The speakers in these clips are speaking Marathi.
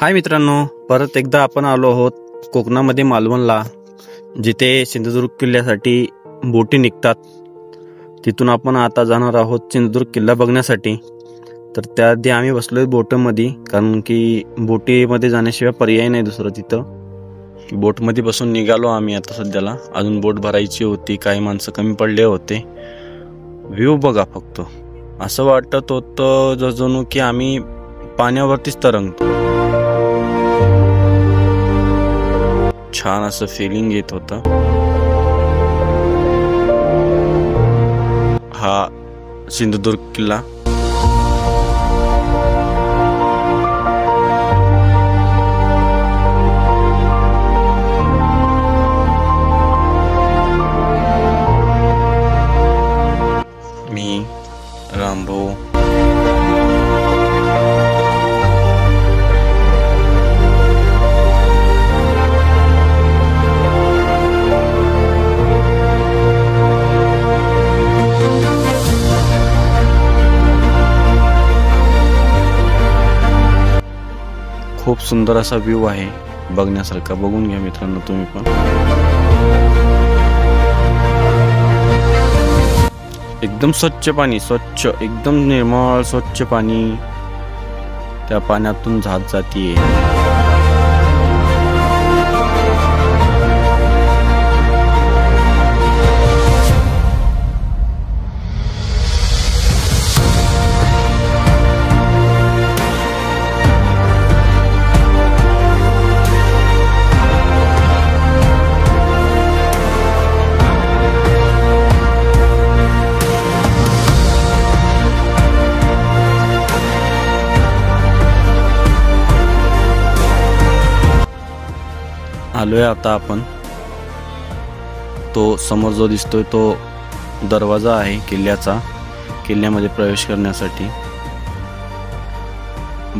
हाय मित्रांनो, परत एकदा आपण आलो आहोत कोकणामध्ये मालवणला, जिथे सिंधुदुर्ग किल्ल्यासाठी बोटी निघतात. तिथून आपण आता जाणार आहोत सिंधुदुर्ग किल्ला बघण्यासाठी. तर त्याआधी आम्ही बसलोय बोटमध्ये, कारण की बोटीमध्ये जाण्याशिवाय पर्याय नाही दुसरं तिथं. बोटमध्ये बसून निघालो आम्ही आता सध्याला. अजून बोट भरायची होती, काही माणसं कमी पडले होते. व्ह्यू बघा फक्त, असं वाटत होतं जणू की आम्ही पाण्यावरतीच तरंगतो. छान असं फिलिंग येत होतं. हा सिंधुदुर्ग किल्ला. मी रामभाऊ, खूप सुंदर असा व्ह्यू आहे बघण्यासारखा. बघून घ्या मित्रांनो तुम्ही पण. एकदम स्वच्छ पाणी, स्वच्छ एकदम निर्मळ स्वच्छ पाणी. त्या पाण्यातून जहाज जातीये. आलोय आता आपण. तो समोर जो दिसतोय तो दरवाजा आहे किल्ल्याचा. किल्ल्यामध्ये प्रवेश करण्यासाठी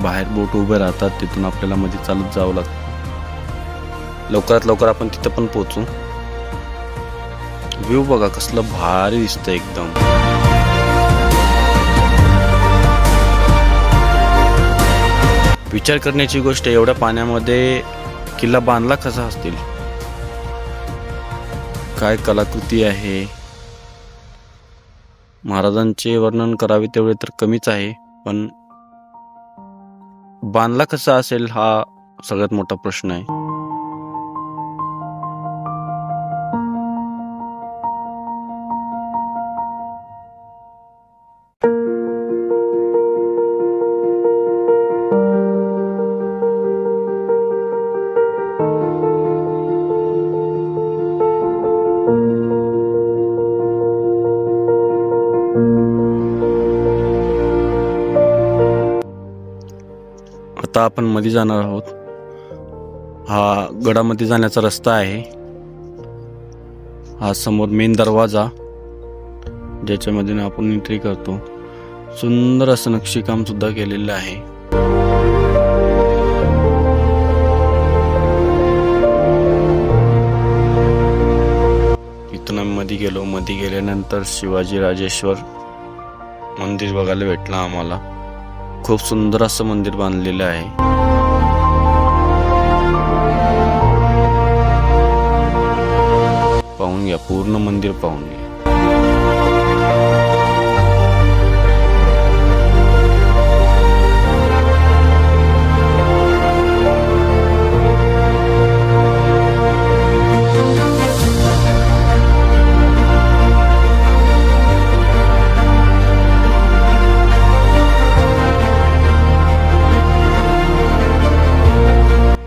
बाहेर बोट उभे राहतात, तिथून आपल्याला मध्ये चालत जावं लागतं. लवकरात लवकर आपण तिथं पण पोहोचू. व्ह्यू बघा कसलं भारी दिसतंय एकदम. विचार करण्याची गोष्ट, एवढ्या पाण्यामध्ये किल्ला बांधला कसा असतील. काय कलाकृती आहे. महाराजांचे वर्णन करावे तेवढे तर कमीच आहे, पण बांधला कसा असेल हा सगळ्यात मोठा प्रश्न आहे. आता आपण मध्ये जाणार आहोत. हा गडामध्ये जाण्याचा रस्ता आहे. हा समोर मेन दरवाजा, ज्याच्यामध्ये आपण एंट्री करतो. सुंदर असं नक्षीकाम सुद्धा केलेलं आहे. इथून आम्ही मध्ये गेलो. मध्ये गेल्यानंतर शिवाजी राजेश्वर मंदिर बघायला भेटलं आम्हाला. खूप सुंदर असं मंदिर बांधलेलं आहे. पाहून घ्या, पूर्ण मंदिर पाहून घ्या.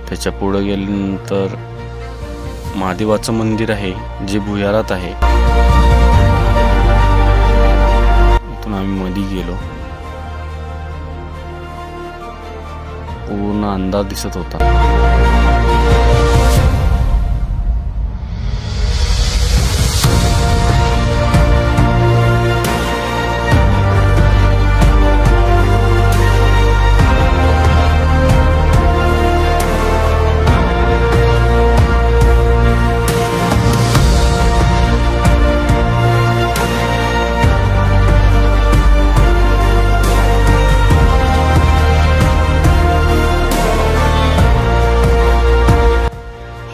त्याच्या पुढे गेल्यानंतर महादेवाचं मंदिर आहे, जे भुयारात आहे. इथून आम्ही मध्ये गेलो. पूर्ण अंधार दिसत होता.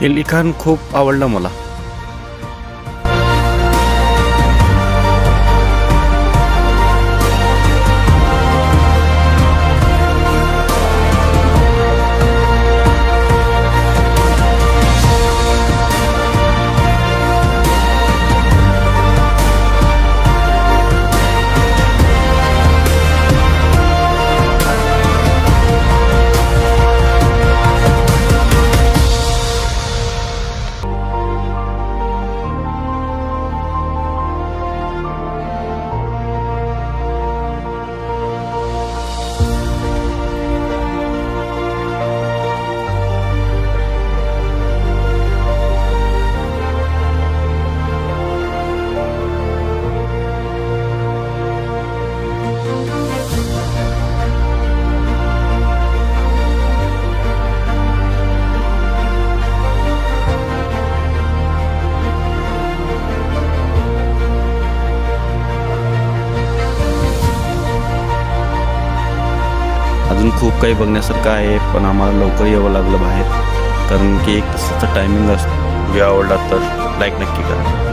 हे लिखाण खूप आवडलं मला. अजून खूप काही बघण्यासारखं आहे, पण आम्हाला लवकर यावं लागलं बाहेर, कारण की 1 तासाचा टायमिंग असतो. व्हिडिओ आवडला तर लाईक नक्की करा.